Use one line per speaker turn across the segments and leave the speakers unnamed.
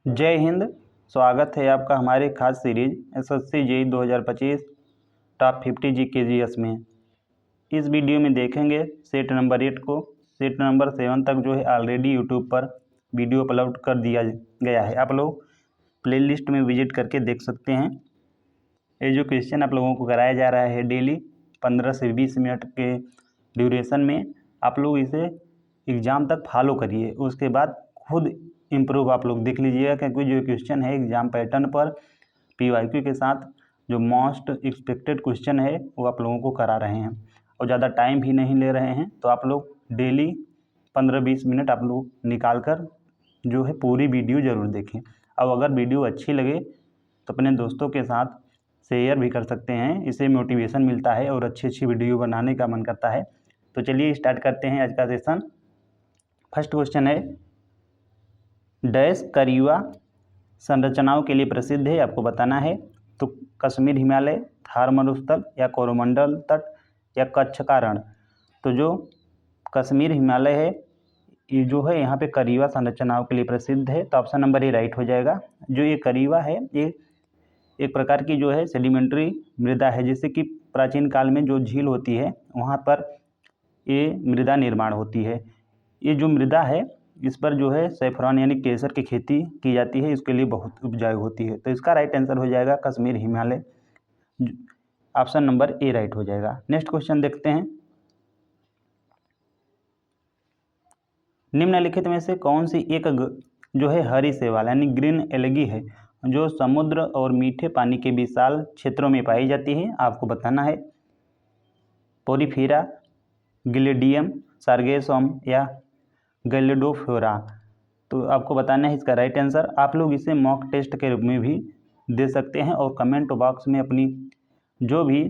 जय हिंद। स्वागत है आपका हमारे खास series SSC JEE 2025 top 50 GKGS में। इस वीडियो में देखेंगे सेट नंबर 8 को। सेट नंबर 7 तक जो है ऑलरेडी यूट्यूब पर वीडियो अपलोड कर दिया गया है, आप लोग प्लेलिस्ट में विजिट करके देख सकते हैं। ये जो क्वेश्चन आप लोगों को कराया जा रहा है डेली 15 से 20 मिनट के ड्यूरेशन में, आप लोग इसे एग्ज़ाम तक फॉलो करिए। उसके बाद खुद इम्प्रूव आप लोग देख लीजिएगा, क्योंकि जो क्वेश्चन है एग्ज़ाम पैटर्न पर पीवाईक्यू के साथ जो मोस्ट एक्सपेक्टेड क्वेश्चन है वो आप लोगों को करा रहे हैं और ज़्यादा टाइम भी नहीं ले रहे हैं। तो आप लोग डेली 15-20 मिनट आप लोग निकाल कर जो है पूरी वीडियो ज़रूर देखें। अब अगर वीडियो अच्छी लगे तो अपने दोस्तों के साथ शेयर भी कर सकते हैं, इससे मोटिवेशन मिलता है और अच्छी अच्छी वीडियो बनाने का मन करता है। तो चलिए स्टार्ट करते हैं आज का सेशन। फर्स्ट क्वेश्चन है, डैश करीवा संरचनाओं के लिए प्रसिद्ध है, आपको बताना है। तो कश्मीर हिमालय, थार मरुस्थल या कोरोमंडल तट या कच्छ का रण। तो जो कश्मीर हिमालय है ये जो है यहाँ पे करीवा संरचनाओं के लिए प्रसिद्ध है, तो ऑप्शन नंबर ए राइट हो जाएगा। जो ये करीवा है ये एक प्रकार की जो है सेडिमेंट्री मृदा है, जैसे कि प्राचीन काल में जो झील होती है वहाँ पर ये मृदा निर्माण होती है। ये जो मृदा है इस पर जो है सैफरॉन यानी केसर की खेती की जाती है, इसके लिए बहुत उपजाऊ होती है। तो इसका राइट आंसर हो जाएगा Kashmir Himalaya, option number A right हो जाएगा। नेक्स्ट क्वेश्चन देखते हैं, निम्नलिखित में से कौन सी एक जो है हरी शैवाल यानी ग्रीन एल्गी है जो समुद्र और मीठे पानी के विशाल क्षेत्रों में पाई जाती है, आपको बताना है। पोरीफेरा, गिलेडियम, सार्गेसोम या गैलिडोफोरा। तो आपको बताना है इसका राइट आंसर। आप लोग इसे मॉक टेस्ट के रूप में भी दे सकते हैं और कमेंट बॉक्स में अपनी जो भी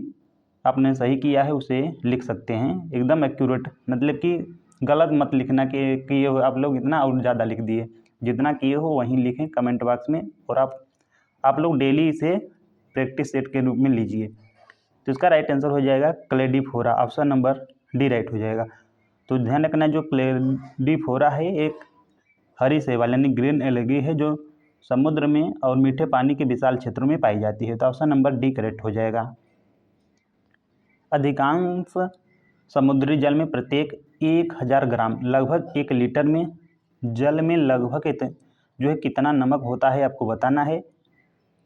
आपने सही किया है उसे लिख सकते हैं, एकदम एक्यूरेट, मतलब कि गलत मत लिखना कि किए हो आप लोग इतना और ज़्यादा लिख दिए, जितना किए हो वहीं लिखें कमेंट बॉक्स में। और आप लोग डेली इसे प्रैक्टिस सेट के रूप में लीजिए। तो इसका राइट आंसर हो जाएगा क्लेडिफोरा, ऑप्शन नंबर डी राइट हो जाएगा। तो ध्यान रखना जो क्लेडिफोरा है एक हरी शैवाल यानी ग्रीन एल्गी है जो समुद्र में और मीठे पानी के विशाल क्षेत्रों में पाई जाती है। तो ऑप्शन नंबर डी करेक्ट हो जाएगा। अधिकांश समुद्री जल में प्रत्येक 1000 ग्राम लगभग 1 लीटर में जल में लगभग जो है कितना नमक होता है, आपको बताना है।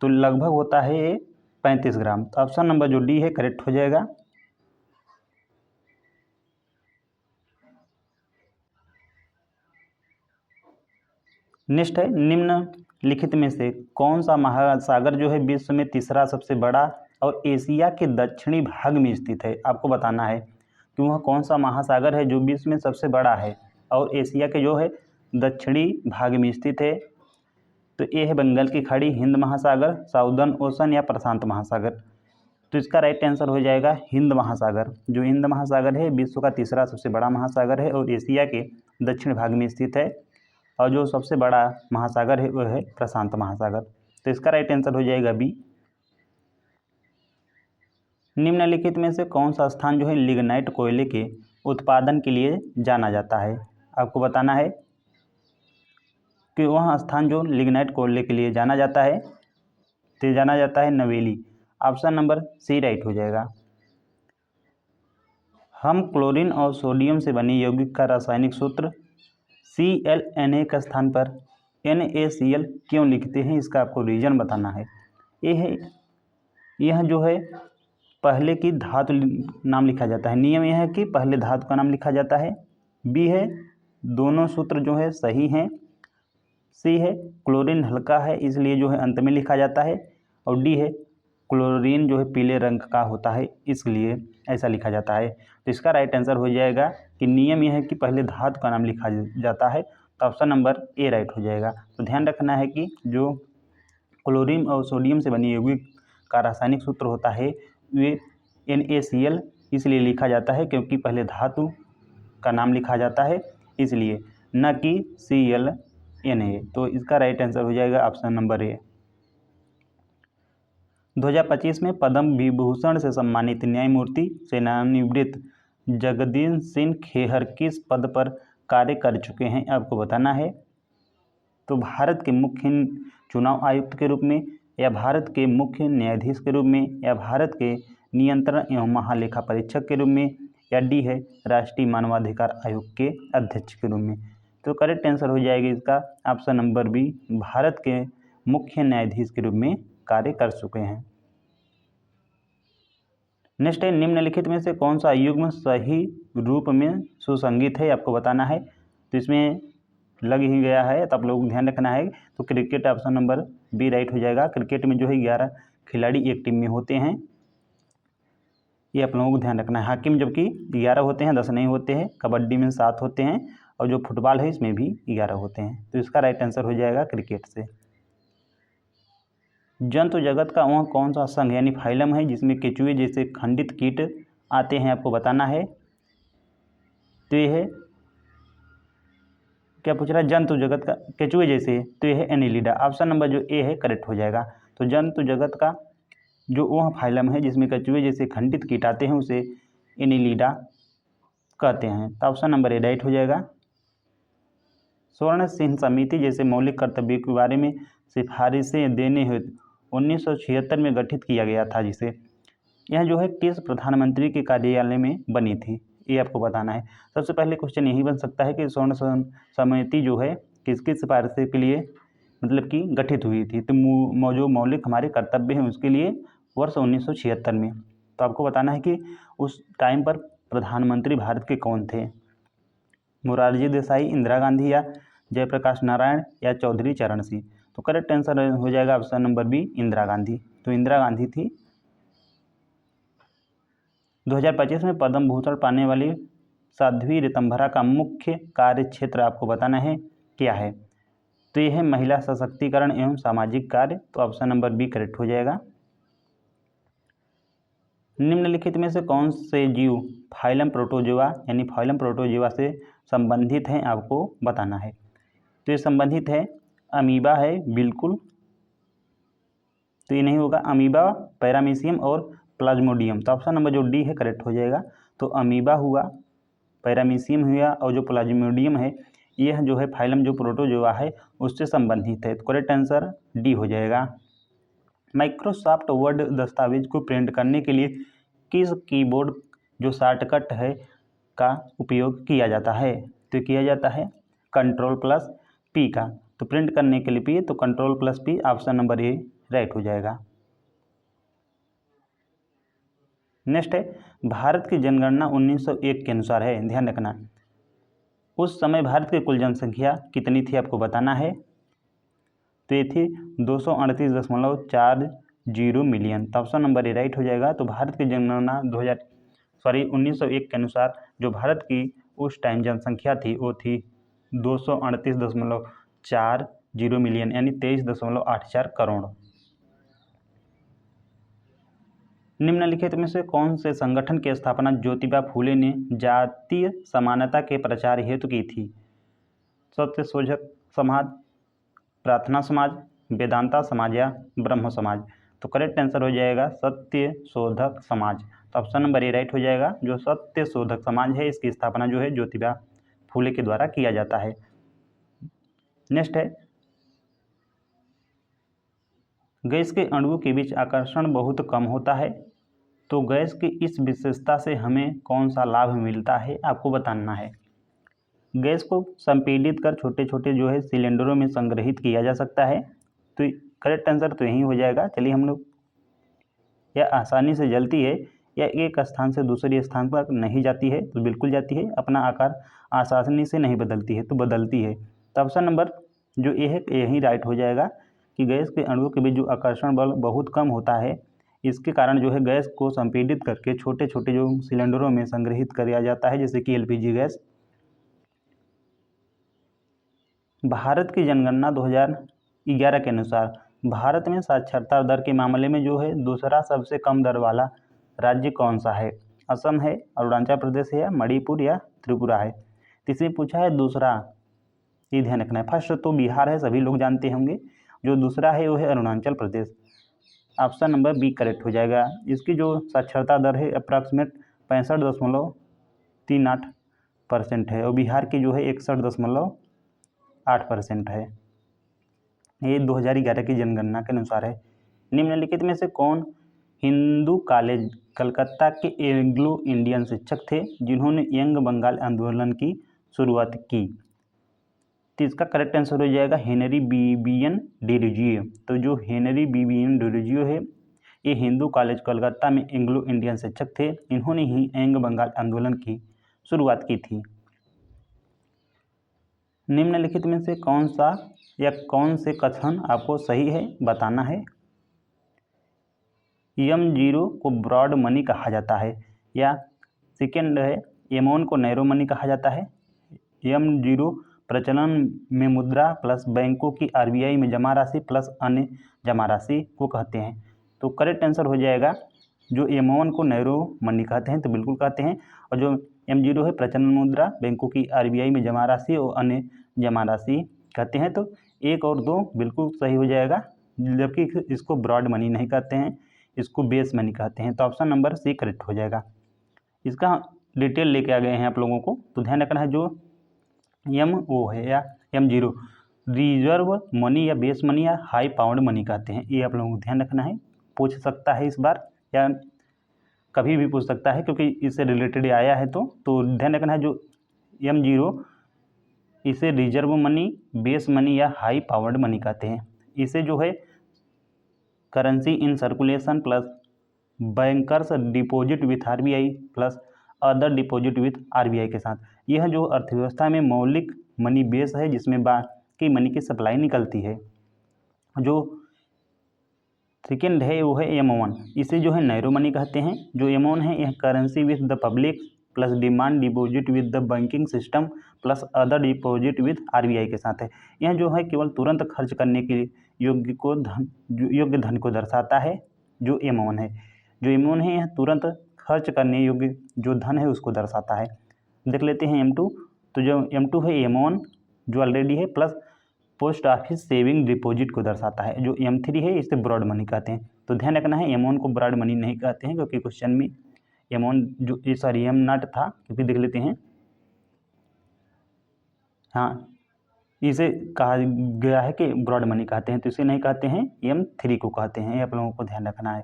तो लगभग होता है 35 ग्राम। तो ऑप्शन नंबर जो डी है करेक्ट हो जाएगा। नेक्स्ट है, निम्नलिखित में से कौन सा महासागर जो है विश्व में तीसरा सबसे बड़ा और एशिया के दक्षिणी भाग में स्थित है, आपको बताना है कि वह कौन सा महासागर है जो विश्व में सबसे बड़ा है और एशिया के जो है दक्षिणी भाग में स्थित है। तो ये है बंगाल की खाड़ी, हिंद महासागर, साउदर्न ओशन या प्रशांत महासागर। तो इसका राइट आंसर हो जाएगा हिंद महासागर। जो हिंद महासागर है विश्व का तीसरा सबसे बड़ा महासागर है और एशिया के दक्षिण भाग में स्थित है, और जो सबसे बड़ा महासागर है वह है प्रशांत महासागर। तो इसका राइट आंसर हो जाएगा बी। निम्नलिखित में से कौन सा स्थान जो है लिग्नाइट कोयले के उत्पादन के लिए जाना जाता है, आपको बताना है कि वह स्थान जो लिग्नाइट कोयले के लिए जाना जाता है तो जाना जाता है नवेली, ऑप्शन नंबर सी राइट हो जाएगा। हम क्लोरीन और सोडियम से बने यौगिक का रासायनिक सूत्र ClNa के स्थान पर NaCl क्यों लिखते हैं, इसका आपको रीजन बताना है। यह जो है पहले की धातु नाम लिखा जाता है, नियम यह है कि पहले धातु का नाम लिखा जाता है। बी है दोनों सूत्र जो है सही हैं। सी है क्लोरीन हल्का है इसलिए जो है अंत में लिखा जाता है। और डी है क्लोरीन जो है पीले रंग का होता है इसलिए ऐसा लिखा जाता है। तो इसका राइट आंसर हो जाएगा कि नियम यह है कि पहले धातु का नाम लिखा जाता है। तो ऑप्शन नंबर ए राइट हो जाएगा। तो ध्यान रखना है कि जो क्लोरीन और सोडियम से बनी यौगिक का रासायनिक सूत्र होता है वे NaCl इसलिए लिखा जाता है क्योंकि पहले धातु का नाम लिखा जाता है इसलिए, न कि ClNa। तो इसका राइट आंसर हो जाएगा ऑप्शन नंबर ए। 2025 में पद्म विभूषण से सम्मानित न्यायमूर्ति सेवानिवृत्त जगदीश सिंह खेहर किस पद पर कार्य कर चुके हैं, आपको बताना है। तो भारत के मुख्य चुनाव आयुक्त के रूप में, या भारत के मुख्य न्यायाधीश के रूप में, या भारत के नियंत्रण एवं महालेखा परीक्षक के रूप में, या डी है राष्ट्रीय मानवाधिकार आयोग के अध्यक्ष के रूप में। तो करेक्ट आंसर हो जाएगा इसका ऑप्शन नंबर बी, भारत के मुख्य न्यायाधीश के रूप में कार्य कर चुके हैं। नेक्स्ट है, निम्नलिखित में से कौन सा युग्म सही रूप में सुसंगत है, आपको बताना है। तो इसमें लग ही गया है, तो आप लोग ध्यान रखना है। तो cricket option number B right हो जाएगा। क्रिकेट में जो है 11 खिलाड़ी एक टीम में होते हैं, ये आप लोगों को ध्यान रखना है। हॉकी में जबकि 11 होते हैं, 10 नहीं होते हैं। कबड्डी में 7 होते हैं, और जो फुटबॉल है इसमें भी 11 होते हैं। तो इसका राइट आंसर हो जाएगा क्रिकेट से। जंतु जगत का वह कौन सा संघ यानी फाइलम है जिसमें केचुए जैसे खंडित कीट आते हैं, आपको बताना है। तो ये है, क्या पूछ रहा है, जंतु जगत का केचुए जैसे, तो ये है एनिलिडा। ऑप्शन नंबर जो ए है करेक्ट हो जाएगा। तो जंतु जगत का जो वह फाइलम है जिसमें केचुए जैसे खंडित कीट आते हैं उसे एनिलिडा कहते हैं। तो ऑप्शन नंबर ए राइट हो जाएगा। स्वर्ण सिंह समिति जैसे मौलिक कर्तव्यों के बारे में सिफारिशें देने हेतु 1976 में गठित किया गया था, जिसे यह जो है किस प्रधानमंत्री के कार्यालय में बनी थी, ये आपको बताना है। सबसे पहले क्वेश्चन यही बन सकता है कि स्वर्ण समिति जो है किसकी सिफारिश के लिए मतलब कि गठित हुई थी। तो जो मौलिक हमारे कर्तव्य हैं उसके लिए वर्ष 1976 में। तो आपको बताना है कि उस टाइम पर प्रधानमंत्री भारत के कौन थे, मोरारजी देसाई, इंदिरा गांधी, या जयप्रकाश नारायण, या चौधरी चरण सिंह। तो करेक्ट आंसर हो जाएगा option number B, Indira Gandhi. तो इंदिरा गांधी थी। 2025 में पद्म भूषण पाने वाली साध्वी ऋतंभरा का मुख्य कार्य क्षेत्र आपको बताना है क्या है। तो यह है महिला सशक्तिकरण एवं सामाजिक कार्य। तो ऑप्शन नंबर बी करेक्ट हो जाएगा। निम्नलिखित में से कौन से जीव फाइलम प्रोटोजोआ यानी फाइलम प्रोटोजोआ से संबंधित हैं, आपको बताना है। तो ये संबंधित है, अमीबा है बिल्कुल, तो ये नहीं होगा। अमीबा, पैरामीशियम और प्लाज्मोडियम। तो ऑप्शन नंबर जो डी है करेक्ट हो जाएगा। तो अमीबा हुआ, पैरामीशियम हुआ, और जो प्लाज्मोडियम है यह जो है फाइलम जो प्रोटोजोआ है उससे संबंधित है। तो करेक्ट आंसर डी हो जाएगा। माइक्रोसॉफ्ट वर्ड दस्तावेज को प्रिंट करने के लिए किस कीबोर्ड जो शॉर्टकट है का उपयोग किया जाता है। तो किया जाता है Ctrl+P का। तो प्रिंट करने के लिए पी, तो Ctrl+P option number A right हो जाएगा। नेक्स्ट है, भारत की जनगणना 1901 के अनुसार है, ध्यान रखना। उस समय भारत की कुल जनसंख्या कितनी थी, आपको बताना है। तो ये थी 238.40 मिलियन। तो ऑप्शन नंबर ए राइट हो जाएगा। तो भारत की जनगणना 1901 के अनुसार जो भारत की उस टाइम जनसंख्या थी वो थी 238.40 मिलियन यानी 23.84 करोड़। निम्नलिखित में से कौन से संगठन की स्थापना ज्योतिबा फूले ने जातीय समानता के प्रचार हेतु की थी। सत्यशोधक समाज, प्रार्थना समाज, वेदांता समाज, या ब्रह्म समाज। तो करेक्ट आंसर हो जाएगा सत्यशोधक समाज। तो ऑप्शन नंबर ए राइट हो जाएगा। जो सत्यशोधक समाज है इसकी स्थापना जो है ज्योतिबा फूले के द्वारा किया जाता है। नेक्स्ट है, गैस के अणुओं के बीच आकर्षण बहुत कम होता है। तो गैस की इस विशेषता से हमें कौन सा लाभ मिलता है, आपको बताना है। गैस को संपीड़ित कर छोटे छोटे जो है सिलेंडरों में संग्रहित किया जा सकता है। तो करेक्ट आंसर तो यही हो जाएगा। चलिए हम लोग, यह आसानी से जलती है या एक स्थान से दूसरे स्थान पर नहीं जाती है, तो बिल्कुल जाती है। अपना आकार आसानी से नहीं बदलती है, तो बदलती है। तो ऑप्शन नंबर जो ए है यही राइट हो जाएगा कि गैस के अणुओं के बीच जो आकर्षण बल बहुत कम होता है, इसके कारण जो है गैस को संपीड़ित करके छोटे छोटे जो सिलेंडरों में संग्रहित किया जाता है, जैसे कि एलपीजी गैस। भारत की जनगणना 2011 के अनुसार भारत में साक्षरता दर के मामले में जो है दूसरा सबसे कम दर वाला राज्य कौन सा है। असम है, अरुणाचल प्रदेश है, या मणिपुर, या त्रिपुरा है। तीसरी पूछा है दूसरा, ये ध्यान रखना है। फर्स्ट तो बिहार है, सभी लोग जानते होंगे। जो दूसरा है वो है Arunachal Pradesh. Option number B correct हो जाएगा। इसकी जो साक्षरता दर है अप्रॉक्सीमेट 65.38% है, और बिहार की जो है 61.8% है। ये 2011 की जनगणना के अनुसार है। निम्नलिखित में से कौन हिंदू कॉलेज कलकत्ता के एंग्लो इंडियन शिक्षक थे जिन्होंने यंग बंगाल आंदोलन की शुरुआत की? तो इसका करेक्ट आंसर हो जाएगा हेनरी बीबियन डिरोजियो। तो जो हेनरी बीबियन डिरोजियो है ये हिंदू कॉलेज कलकत्ता में एंग्लो इंडियन शिक्षक थे। इन्होंने ही यंग बंगाल आंदोलन की शुरुआत की थी। निम्नलिखित में से कौन सा या कौन से कथन आपको सही है बताना है? M0 को ब्रॉड मनी कहा जाता है, या सेकेंड है M1 को नैरो मनी कहा जाता है। M0 प्रचलन में मुद्रा प्लस बैंकों की RBI में जमा राशि प्लस अन्य जमा राशि को कहते हैं। तो करेक्ट आंसर हो जाएगा जो M1 को नैरो मनी कहते हैं, तो बिल्कुल कहते हैं, और जो M0 है प्रचलन मुद्रा बैंकों की RBI में जमा राशि और अन्य जमा राशि कहते हैं। तो 1 और 2 बिल्कुल सही हो जाएगा, जबकि इसको ब्रॉड मनी नहीं कहते हैं, इसको बेस मनी कहते हैं। तो ऑप्शन नंबर सी करेक्ट हो जाएगा। इसका डिटेल लेके आ गए हैं आप लोगों को, तो ध्यान रखना है जो MO है या M0 रिजर्व मनी या बेस मनी या हाई पाउंड मनी कहते हैं, ये आप लोगों को ध्यान रखना है। पूछ सकता है इस बार या कभी भी पूछ सकता है, क्योंकि इससे रिलेटेड आया है। तो ध्यान रखना है जो M0 इसे रिजर्व मनी, बेस मनी या हाई पावर्ड मनी कहते हैं। इसे जो है currency in circulation plus bankers deposit with RBI plus other deposit with RBI के साथ, यह जो अर्थव्यवस्था में मौलिक मनी बेस है जिसमें बाकी मनी की सप्लाई निकलती है। जो सेकेंड है वो है M1, इसे जो है नैरो मनी कहते हैं। जो M1 है यह currency with the public plus demand deposit with the banking system plus other deposit with RBI के साथ है। यह जो है केवल तुरंत खर्च करने के योग्य धन को दर्शाता है। जो M1 है, यह तुरंत खर्च करने योग्य जो धन है उसको दर्शाता है। देख लेते हैं M2। तो जो M2 है M1 जो ऑलरेडी है plus post office saving deposit को दर्शाता है। जो M3 है इसे ब्रॉड मनी कहते हैं। तो ध्यान रखना है M1 को ब्रॉड मनी नहीं कहते हैं, क्योंकि क्वेश्चन में M1 जो M0 था, क्योंकि देख लेते हैं, हाँ इसे कहा गया है कि ब्रॉड मनी कहते हैं, तो इसे नहीं कहते हैं, M3 को कहते हैं। ये आप लोगों को ध्यान रखना है।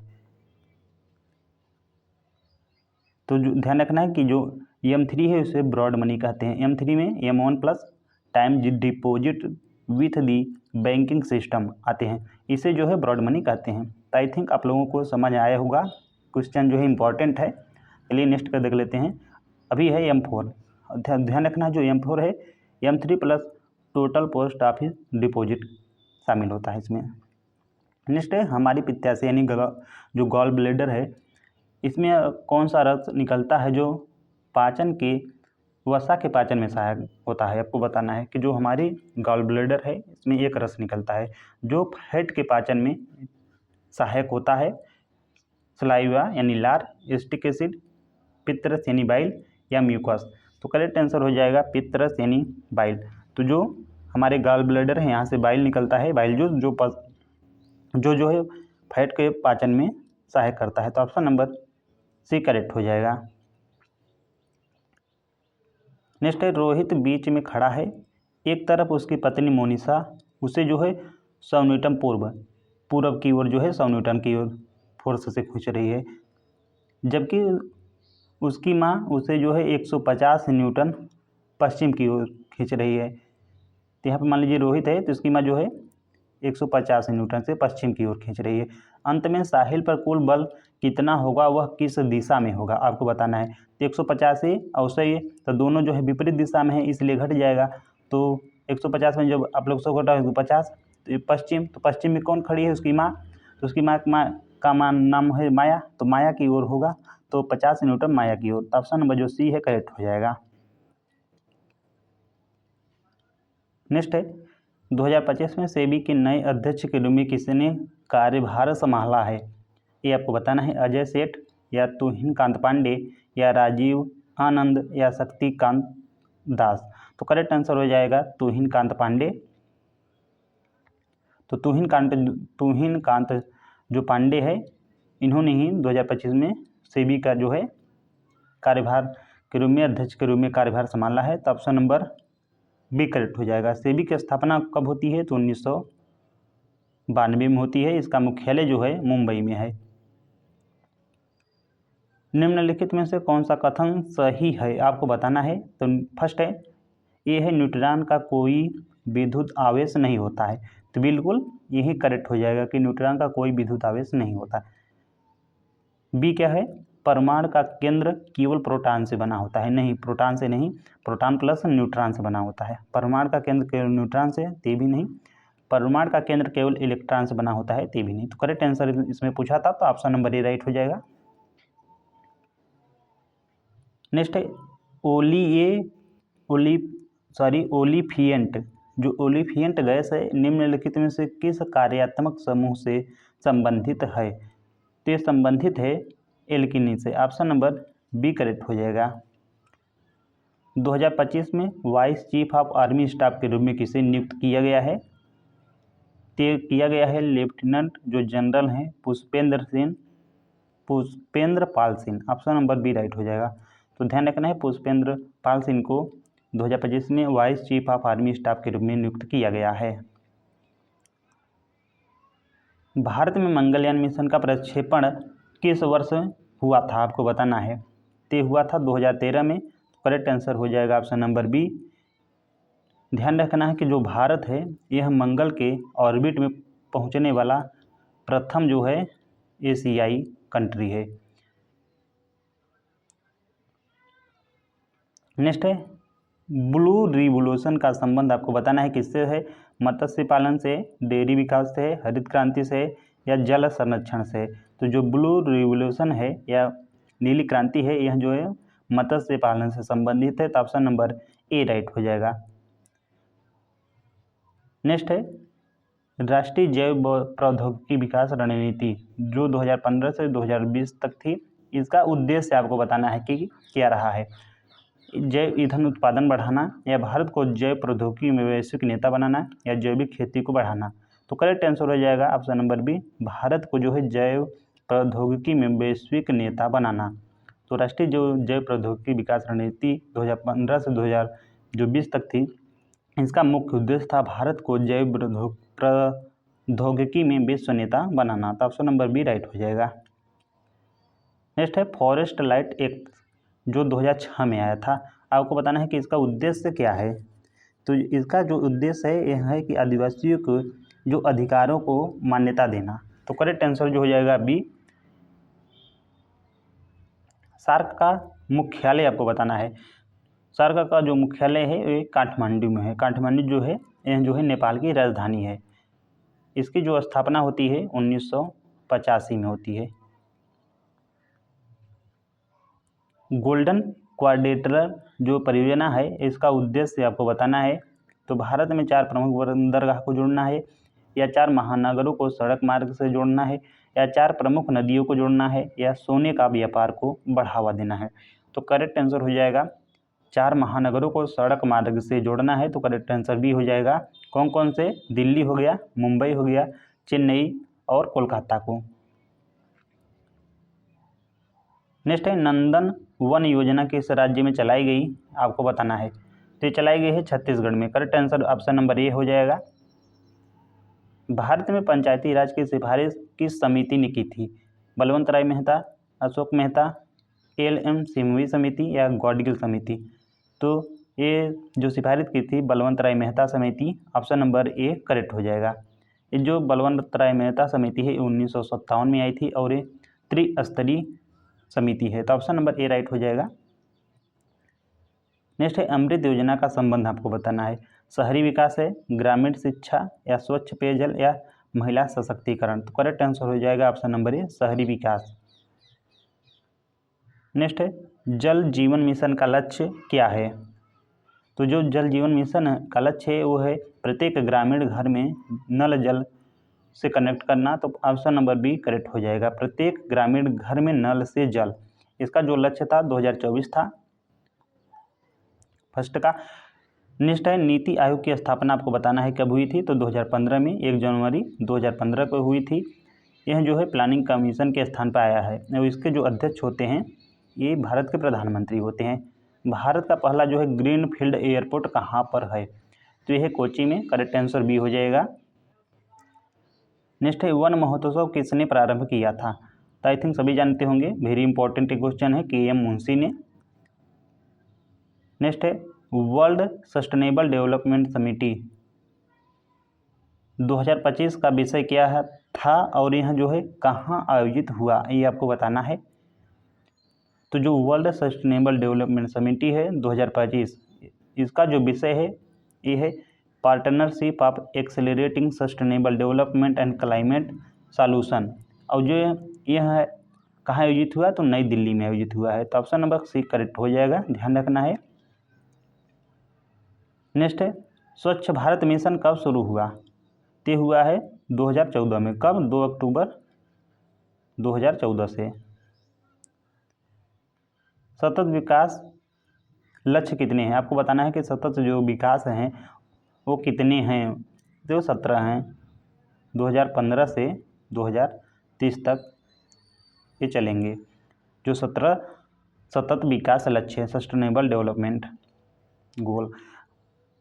तो जो ध्यान रखना है कि जो M3 है उसे ब्रॉड मनी कहते हैं। M3 में M1 plus time deposit with the banking system आते हैं, इसे जो है ब्रॉड मनी कहते हैं। तो आई थिंक आप लोगों को समझ आया होगा। क्वेश्चन जो है इंपॉर्टेंट है। चलिए नेक्स्ट का देख लेते हैं। अभी है M4। ध्यान रखना है जो M4 है M3 plus total post office deposit शामिल होता है इसमें। नेक्स्ट है हमारी पित्ताशय यानी जो गॉल ब्लैडर है, इसमें कौन सा रस निकलता है जो पाचन के वसा के पाचन में सहायक होता है? आपको बताना है कि जो हमारी गॉल ब्लैडर है इसमें एक रस निकलता है जो फैट के पाचन में सहायक होता है। सलाइवा यानी लार, एस्टिक एसिड, पित्तरस यानी बाइल या म्यूकस। तो करेक्ट आंसर हो जाएगा पित्तरस यानी बाइल। तो जो हमारे गॉल ब्लैडर है यहाँ से बाइल निकलता है। बाइल जो है फैट के पाचन में सहायक करता है। तो ऑप्शन नंबर सी करेक्ट हो जाएगा। नेक्स्ट है रोहित बीच में खड़ा है, एक तरफ उसकी पत्नी मोनिशा उसे जो है 100 न्यूटन पूर्व की ओर जो है 100 न्यूटन की ओर फोर्स से खींच रही है, जबकि उसकी माँ उसे जो है 150 न्यूटन पश्चिम की ओर खींच रही है। तो यहाँ पर मान लीजिए रोहित है तो उसकी माँ जो है 150 न्यूटन से पश्चिम की ओर खींच रही है। अंत में साहिल पर कुल बल कितना होगा, वह किस दिशा में होगा, आपको बताना है। तो 150 है और सही है, तो दोनों जो है विपरीत दिशा में है इसलिए घट जाएगा। तो 150 में जब आप लोग 100 घटा 150, तो पश्चिम, तो पश्चिम में कौन खड़ी है? उसकी माँ। तो उसकी माँ का नाम है माया, तो माया की ओर होगा। तो 50 न्यूटन माया की ओर। तो ऑप्शन नंबर जो सी है करेक्ट हो जाएगा। नेक्स्ट है 2025 में सेबी के नए अध्यक्ष के रूप में किसने कार्यभार संभाला है? ये आपको बताना है। अजय सेठ या तुहिन कांत पांडे या राजीव आनंद या शक्तिकांत दास। तो करेक्ट आंसर हो जाएगा तुहिन कांत पांडे। तो तुहिन कांत जो पांडे है इन्होंने ही 2025 में सेबी का जो है कार्यभार के रूप में अध्यक्ष के रूप में कार्यभार संभाला है। तो ऑप्शन नंबर बी करेक्ट हो जाएगा। सेबी की स्थापना कब होती है? तो 92 में होती है। इसका मुख्यालय जो है मुंबई में है। निम्नलिखित में से कौन सा कथन सही है आपको बताना है। तो फर्स्ट है, ये है न्यूट्रॉन का कोई विद्युत आवेश नहीं होता है। तो बिल्कुल यही करेक्ट हो जाएगा कि न्यूट्रॉन का कोई विद्युत आवेश नहीं होता। बी क्या है, परमाणु का केंद्र केवल प्रोटॉन से बना होता है। नहीं, प्रोटॉन से नहीं, प्रोटॉन प्लस न्यूट्रॉन से बना होता है। परमाणु का केंद्र केवल न्यूट्रॉन से, ते भी नहीं। परमाणु का केंद्र केवल इलेक्ट्रॉन से बना होता है, ते भी नहीं। तो करेक्ट आंसर इसमें पूछा था, तो ऑप्शन नंबर ए राइट हो जाएगा। नेक्स्ट है, ओलिफिएंट। जो ओलिफिएंट गैस है निम्नलिखित में से किस कार्यात्मक समूह से संबंधित है। तो ये संबंधित है एल्कीनी से। ऑप्शन नंबर बी करेक्ट हो जाएगा। 2025 में vice chief of army staff के रूप में किसे नियुक्त किया गया है। तो किया गया है लेफ्टिनेंट जो जनरल हैं Pushpendra Pal Singh. Option number B right हो जाएगा। तो ध्यान रखना है, पुष्पेंद्र पाल सिंह को 2025 में vice chief of army staff के रूप में नियुक्त किया गया है। भारत में मंगलयान मिशन का प्रक्षेपण किस वर्ष हुआ था आपको बताना है। तो हुआ था 2013 में। करेक्ट आंसर हो जाएगा ऑप्शन नंबर बी। ध्यान रखना है कि जो भारत है यह मंगल के ऑर्बिट में पहुंचने वाला प्रथम जो है एशियाई कंट्री है। नेक्स्ट है, ब्लू रिवोल्यूशन का संबंध आपको बताना है किससे है। मत्स्य पालन से, डेयरी विकास से, हरित क्रांति से या जल संरक्षण से। तो जो ब्लू रिवोल्यूशन है या नीली क्रांति है यह जो है मत्स्य पालन से संबंधित है। तो ऑप्शन नंबर ए राइट हो जाएगा। नेक्स्ट है, राष्ट्रीय जैव प्रौद्योगिकी विकास रणनीति जो 2015 से 2020 तक थी, इसका उद्देश्य आपको बताना है कि क्या रहा है। जैव ईंधन उत्पादन बढ़ाना या भारत को जैव प्रौद्योगिकी में वैश्विक नेता बनाना या जैविक खेती को बढ़ाना। तो करेक्ट आंसर हो जाएगा ऑप्शन नंबर बी, भारत को जो है जैव प्रौद्योगिकी में वैश्विक नेता बनाना। तो राष्ट्रीय जो जैव प्रौद्योगिकी विकास रणनीति 2015 से 2020 तक थी, इसका मुख्य उद्देश्य था भारत को जैव प्रौद्योगिकी में विश्व नेता बनाना। तो ऑप्शन नंबर बी राइट हो जाएगा। नेक्स्ट है, फॉरेस्ट लाइट एक्ट जो 2006 में आया था। आपको बताना है कि इसका उद्देश्य क्या है। तो इसका जो उद्देश्य है यह है कि आदिवासियों को जो अधिकारों को मान्यता देना। तो करेक्ट आंसर जो हो जाएगा बी। सार्क का मुख्यालय आपको बताना है। सार्क का जो मुख्यालय है ये काठमांडू में है। काठमांडू जो है यह जो है नेपाल की राजधानी है। इसकी जो स्थापना होती है 1985 में होती है। गोल्डन क्वाड्रिलेटरल जो परियोजना है इसका उद्देश्य आपको बताना है। तो भारत में 4 प्रमुख बंदरगाह को जोड़ना है या 4 महानगरों को सड़क मार्ग से जोड़ना है या 4 प्रमुख नदियों को जोड़ना है या सोने का व्यापार को बढ़ावा देना है। तो करेक्ट आंसर हो जाएगा 4 महानगरों को सड़क मार्ग से जोड़ना है। तो करेक्ट आंसर भी हो जाएगा। कौन कौन से, दिल्ली हो गया, मुंबई हो गया, चेन्नई और कोलकाता को। नेक्स्ट है, नंदन वन योजना किस राज्य में चलाई गई आपको बताना है। तो ये चलाई गई है छत्तीसगढ़ में। Correct answer option number A हो जाएगा। भारत में पंचायती राज की सिफारिश किस समिति ने की थी। बलवंत राय मेहता, अशोक मेहता, LM सिमवी समिति या गॉडगिल समिति। तो ये जो सिफारिश की थी बलवंत राय मेहता समिति। ऑप्शन नंबर ए करेक्ट हो जाएगा। ये जो बलवंत राय मेहता समिति है 1957 में आई थी और ये त्रिस्तरीय समिति है। तो ऑप्शन नंबर ए राइट हो जाएगा। नेक्स्ट है, अमृत योजना का संबंध आपको बताना है। शहरी विकास है, ग्रामीण शिक्षा या स्वच्छ पेयजल या महिला सशक्तिकरण। तो करेक्ट आंसर हो जाएगा ऑप्शन नंबर ए शहरी विकास। नेक्स्ट है, जल जीवन मिशन का लक्ष्य क्या है। तो जो जल जीवन मिशन का लक्ष्य है वो है प्रत्येक ग्रामीण घर में नल जल से कनेक्ट करना। तो ऑप्शन नंबर बी करेक्ट हो जाएगा। प्रत्येक ग्रामीण घर में नल से जल, इसका जो लक्ष्य था 2024 था फर्स्ट का। नेक्स्ट है, नीति आयोग की स्थापना आपको बताना है कब हुई थी। तो 2015 में 1 जनवरी 2015 को हुई थी। यह जो है प्लानिंग कमीशन के स्थान पर आया है और इसके जो अध्यक्ष होते हैं ये भारत के प्रधानमंत्री होते हैं। भारत का पहला जो है ग्रीन फील्ड एयरपोर्ट कहाँ पर है। तो यह कोची में। करेक्ट आंसर बी हो जाएगा। नेक्स्ट है वन महोत्सव किसने प्रारंभ किया था? तो आई थिंक सभी जानते होंगे, वेरी इंपॉर्टेंट क्वेश्चन है, के एम मुंशी ने। नेक्स्ट है वर्ल्ड सस्टेनेबल डेवलपमेंट समिति 2025 का विषय क्या है था और यह जो है कहाँ आयोजित हुआ, ये आपको बताना है। तो जो वर्ल्ड सस्टेनेबल डेवलपमेंट समिति है 2025, इसका जो विषय है ये है partnership of accelerating sustainable development and climate solution. और जो यह है कहाँ आयोजित हुआ? तो नई दिल्ली में आयोजित हुआ है। तो ऑप्शन नंबर सी करेक्ट हो जाएगा, ध्यान रखना है। नेक्स्ट है स्वच्छ भारत मिशन कब शुरू हुआ? ते हुआ है 2014 में। कब? 2 अक्टूबर 2014 से। सतत विकास लक्ष्य कितने हैं? आपको बताना है कि सतत जो विकास हैं वो कितने हैं। जो 17 हैं, 2015 से 2030 तक ये चलेंगे। जो 17 सतत विकास लक्ष्य है, सस्टेनेबल डेवलपमेंट गोल।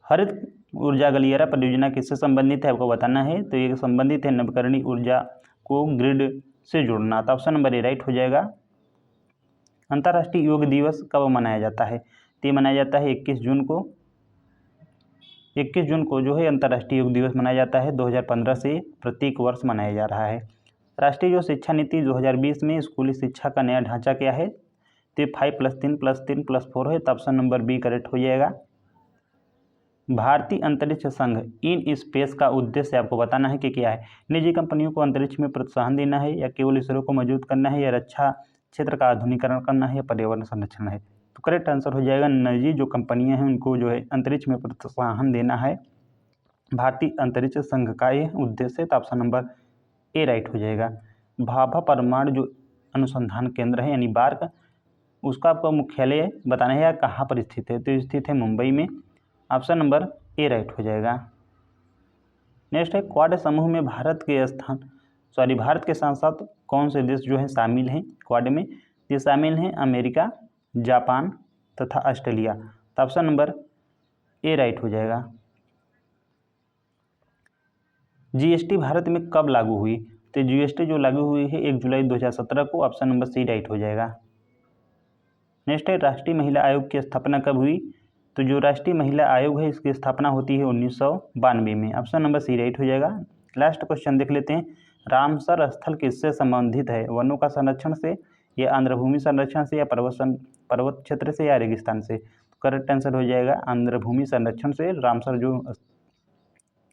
हरित ऊर्जा गलियारा परियोजना किससे संबंधित है? आपको बताना है। तो ये संबंधित है नवीकरणीय ऊर्जा को ग्रिड से जोड़ना। तो ऑप्शन नंबर ए राइट हो जाएगा। अंतर्राष्ट्रीय योग दिवस कब मनाया जाता है? तो ये मनाया जाता है 21 जून को। 21 जून को जो है अंतर्राष्ट्रीय योग दिवस मनाया जाता है। 2015 से प्रत्येक वर्ष मनाया जा रहा है। राष्ट्रीय जो शिक्षा नीति 2020 में स्कूली शिक्षा का नया ढांचा क्या है? तो 5+3+3+4 है। तो ऑप्शन नंबर बी करेक्ट हो जाएगा। भारतीय अंतरिक्ष संघ इन स्पेस का उद्देश्य आपको बताना है कि क्या है। निजी कंपनियों को अंतरिक्ष में प्रोत्साहन देना है, या केवल इसरो को मजबूत करना है, या रक्षा क्षेत्र का आधुनिकीकरण करना है, या पर्यावरण संरक्षण है। तो करेक्ट आंसर हो जाएगा निजी जो कंपनियां हैं उनको जो है अंतरिक्ष में प्रोत्साहन देना है। भारतीय अंतरिक्ष संघ का ये उद्देश्य है। तो ऑप्शन नंबर ए राइट हो जाएगा। भाभा परमाणु जो अनुसंधान केंद्र है यानी बार्क, उसका आपको मुख्यालय बताना है या कहाँ पर स्थित है? तो स्थित है मुंबई में। ऑप्शन नंबर ए राइट हो जाएगा। नेक्स्ट है क्वाड समूह में भारत के साथ साथ कौन से देश जो है शामिल हैं क्वाड में? ये शामिल हैं अमेरिका, जापान तथा ऑस्ट्रेलिया। तो ऑप्शन नंबर ए राइट हो जाएगा। जीएसटी भारत में कब लागू हुई? तो जीएसटी जो लागू हुई है 1 जुलाई 2017 को। ऑप्शन नंबर सी राइट हो जाएगा। नेक्स्ट है राष्ट्रीय महिला आयोग की स्थापना कब हुई? तो जो राष्ट्रीय महिला आयोग है इसकी स्थापना होती है 1992 में। ऑप्शन नंबर सी राइट हो जाएगा। लास्ट क्वेश्चन देख लेते हैं। रामसर स्थल किससे संबंधित है? वनों का संरक्षण से, या आंध्र भूमि संरक्षण से, या पर्वत क्षेत्र से, या रेगिस्तान से? करेक्ट आंसर हो जाएगा आंध्र भूमि संरक्षण से। रामसर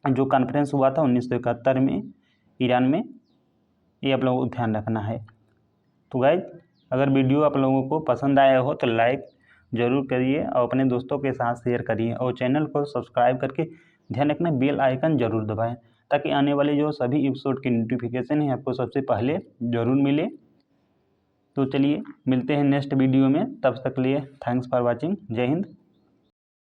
जो कॉन्फ्रेंस हुआ था 1971 में ईरान में, ये आप लोगों को ध्यान रखना है। तो गाइज अगर वीडियो आप लोगों को पसंद आया हो तो लाइक ज़रूर करिए और अपने दोस्तों के साथ शेयर करिए, और चैनल को सब्सक्राइब करके ध्यान रखना बेल आइकन ज़रूर दबाएं, ताकि आने वाले जो सभी एपिसोड की नोटिफिकेशन है आपको सबसे पहले ज़रूर मिले। तो चलिए मिलते हैं नेक्स्ट वीडियो में, तब तक के लिए थैंक्स फॉर वॉचिंग। जय हिंद।